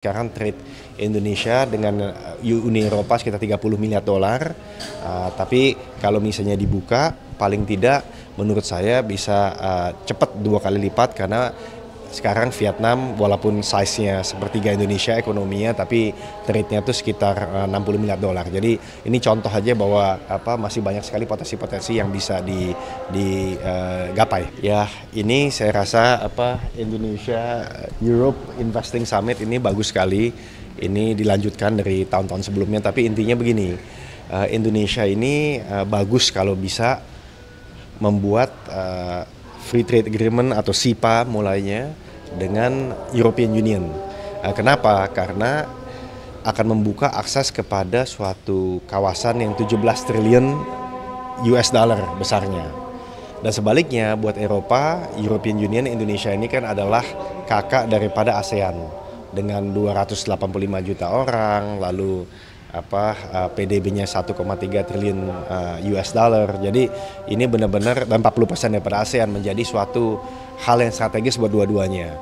Sekarang trade Indonesia dengan Uni Eropa sekitar 30 miliar dolar. Tapi kalau misalnya dibuka, paling tidak menurut saya bisa cepat 2 kali lipat karena sekarang Vietnam walaupun size-nya sepertiga Indonesia ekonominya, tapi trade-nya itu sekitar 60 miliar dolar. Jadi ini contoh aja bahwa masih banyak sekali potensi-potensi yang bisa digapai. Ya, ini saya rasa Indonesia Europe Investing Summit ini bagus sekali. Ini dilanjutkan dari tahun-tahun sebelumnya, tapi intinya begini, Indonesia ini bagus kalau bisa membuat Free Trade Agreement atau SIPA mulainya dengan European Union. Kenapa? Karena akan membuka akses kepada suatu kawasan yang 17 triliun US dollar besarnya. Dan sebaliknya buat Eropa, European Union, Indonesia ini kan adalah kakak daripada ASEAN dengan 285 juta orang, lalu PDB-nya 1,3 triliun US dollar. Jadi ini benar-benar dan 40% daripada ASEAN menjadi suatu hal yang strategis buat dua-duanya.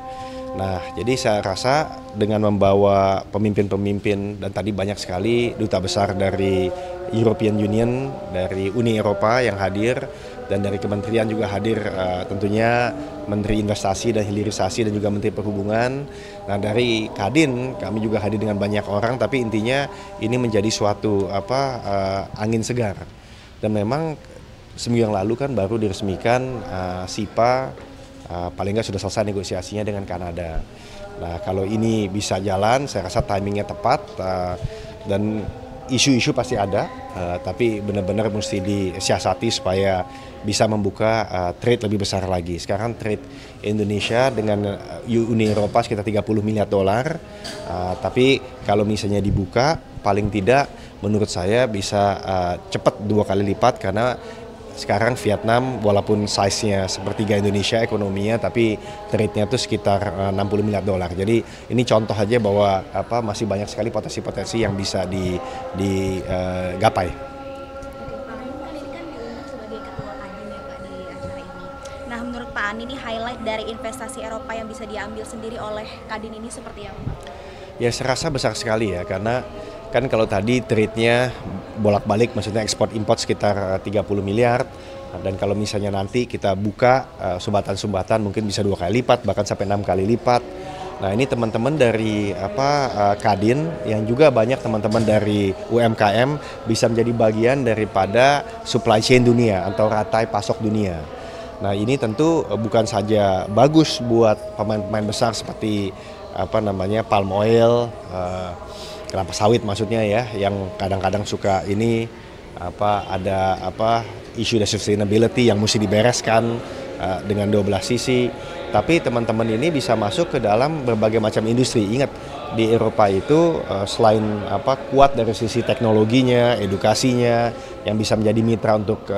Nah, jadi saya rasa dengan membawa pemimpin-pemimpin dan tadi banyak sekali duta besar dari European Union, dari Uni Eropa yang hadir, dan dari kementerian juga hadir, tentunya Menteri Investasi dan Hilirisasi dan juga Menteri Perhubungan. Nah, dari Kadin kami juga hadir dengan banyak orang, tapi intinya ini menjadi suatu angin segar. Dan memang seminggu yang lalu kan baru diresmikan SIPA, paling nggak sudah selesai negosiasinya dengan Kanada. Nah, kalau ini bisa jalan, saya rasa timingnya tepat, dan isu-isu pasti ada, tapi benar-benar mesti disiasati supaya bisa membuka trade lebih besar lagi. Sekarang trade Indonesia dengan Uni Eropa sekitar 30 miliar dolar, tapi kalau misalnya dibuka, paling tidak menurut saya bisa cepat 2 kali lipat karena sekarang Vietnam walaupun size-nya sepertiga Indonesia ekonominya, tapi trade-nya itu sekitar 60 miliar dolar. Jadi ini contoh aja bahwa masih banyak sekali potensi-potensi yang bisa digapai. Nah, menurut Pak Ani, ini highlight dari investasi Eropa yang bisa diambil sendiri oleh Kadin ini seperti apa? Ya, saya rasa besar sekali ya, karena kan kalau tadi trade-nya bolak-balik, maksudnya ekspor-import sekitar 30 miliar, dan kalau misalnya nanti kita buka sumbatan-sumbatan mungkin bisa 2 kali lipat, bahkan sampai 6 kali lipat. Nah, ini teman-teman dari Kadin yang juga banyak teman-teman dari UMKM bisa menjadi bagian daripada supply chain dunia atau rantai pasok dunia. Nah, ini tentu bukan saja bagus buat pemain-pemain besar seperti palm oil, kelapa sawit maksudnya ya, yang kadang-kadang suka ini ada isu sustainability yang mesti dibereskan dengan 12 sisi. Tapi teman-teman ini bisa masuk ke dalam berbagai macam industri. Ingat, di Eropa itu selain kuat dari sisi teknologinya, edukasinya yang bisa menjadi mitra untuk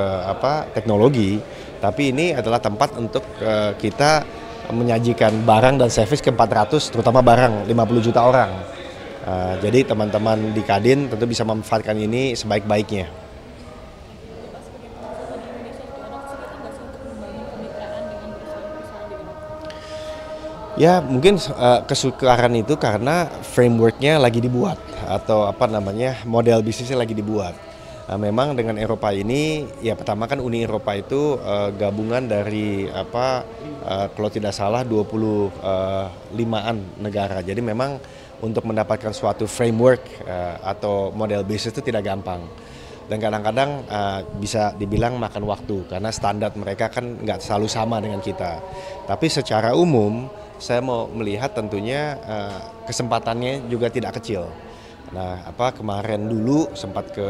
teknologi, tapi ini adalah tempat untuk kita menyajikan barang dan servis ke 400, terutama barang 50 juta orang. Jadi teman-teman di Kadin tentu bisa memanfaatkan ini sebaik-baiknya. Ya, mungkin kesukaran itu karena frameworknya lagi dibuat atau model bisnisnya lagi dibuat. Memang dengan Eropa ini, ya pertama kan Uni Eropa itu gabungan dari kalau tidak salah 25-an negara. Jadi memang untuk mendapatkan suatu framework atau model bisnis itu tidak gampang. Dan kadang-kadang bisa dibilang makan waktu karena standar mereka kan nggak selalu sama dengan kita. Tapi secara umum saya mau melihat tentunya kesempatannya juga tidak kecil. Nah, kemarin dulu sempat ke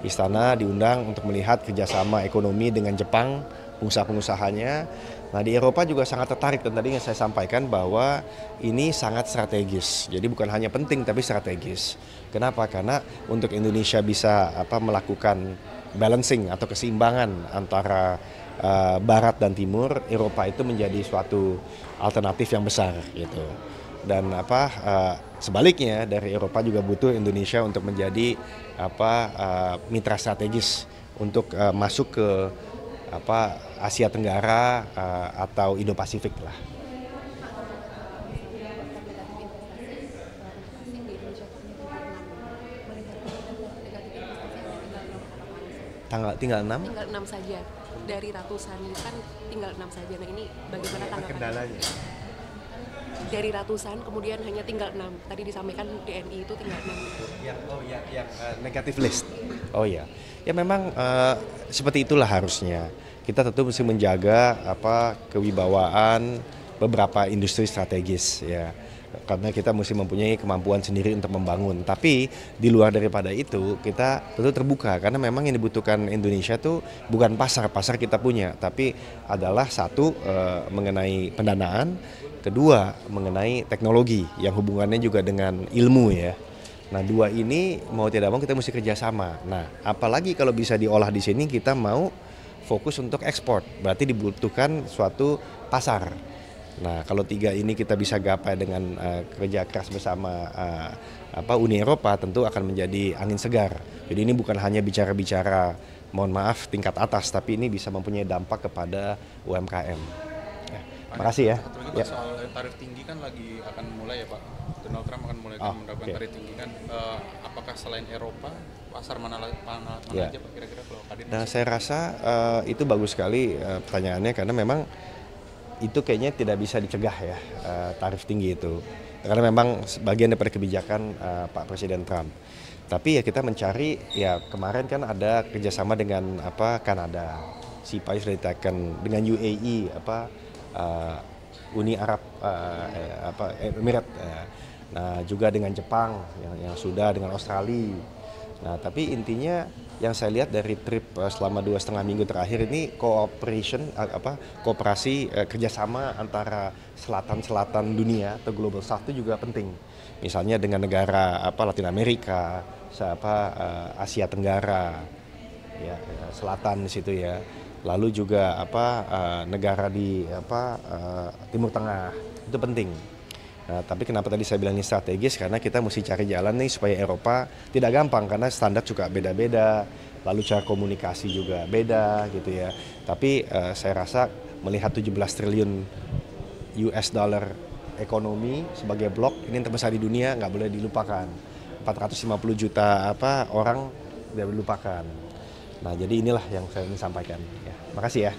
istana diundang untuk melihat kerjasama ekonomi dengan Jepang, pengusaha-pengusahanya. Nah, di Eropa juga sangat tertarik, dan tadi yang saya sampaikan bahwa ini sangat strategis. Jadi bukan hanya penting tapi strategis. Kenapa? Karena untuk Indonesia bisa melakukan balancing atau keseimbangan antara Barat dan Timur, Eropa itu menjadi suatu alternatif yang besar gitu. Dan sebaliknya dari Eropa juga butuh Indonesia untuk menjadi mitra strategis untuk masuk ke Asia Tenggara atau Indo-Pasifik lah. Tinggal 6. Tinggal 6 saja dari ratusan kan, tinggal 6 saja. Nah ini bagaimana tanggapan? Kendalanya? Dari ratusan kemudian hanya tinggal 6. Tadi disampaikan DNI itu tinggal 6. Yang negative list. Oh ya, ya memang seperti itulah harusnya. Kita tentu mesti menjaga kewibawaan beberapa industri strategis ya. Karena kita mesti mempunyai kemampuan sendiri untuk membangun. Tapi di luar daripada itu kita tentu terbuka karena memang yang dibutuhkan Indonesia tuh bukan pasar kita punya, tapi adalah satu mengenai pendanaan, kedua mengenai teknologi yang hubungannya juga dengan ilmu ya. Nah dua ini mau tidak mau kita mesti kerjasama. Nah apalagi kalau bisa diolah di sini kita mau fokus untuk ekspor, berarti dibutuhkan suatu pasar. Nah kalau tiga ini kita bisa gapai dengan kerja keras bersama Uni Eropa tentu akan menjadi angin segar. Jadi ini bukan hanya bicara-bicara mohon maaf tingkat atas, tapi ini bisa mempunyai dampak kepada UMKM. Ya, makasih ya. Satu lagi Pak, soal tarif tinggi kan lagi akan mulai ya Pak. Donald Trump akan mulai menerapkan tarif tinggi kan. Apakah selain Eropa pasar mana ya. aja Pak kira-kira kalau Kadin? Nah saya rasa itu bagus sekali pertanyaannya karena memang itu kayaknya tidak bisa dicegah ya tarif tinggi itu karena memang bagian daripada kebijakan Pak Presiden Trump. Tapi ya kita mencari ya kemarin kan ada kerjasama dengan Kanada, CIPA sudah ditekan dengan UAE Uni Arab Emirat. Nah juga dengan Jepang yang sudah dengan Australia. Nah tapi intinya yang saya lihat dari trip selama 2,5 minggu terakhir ini kooperasi kerjasama antara selatan dunia atau Global South itu juga penting. Misalnya dengan negara Latin Amerika, Asia Tenggara, ya selatan di situ ya. Lalu juga negara di Timur Tengah itu penting. Nah, tapi kenapa tadi saya bilang ini strategis karena kita mesti cari jalan nih supaya Eropa tidak gampang karena standar juga beda-beda, lalu cara komunikasi juga beda gitu ya. Tapi saya rasa melihat 17 triliun US dollar ekonomi sebagai blok ini yang terbesar di dunia nggak boleh dilupakan. 450 juta orang tidak dilupakan. Nah jadi inilah yang saya ingin sampaikan. Ya, makasih ya.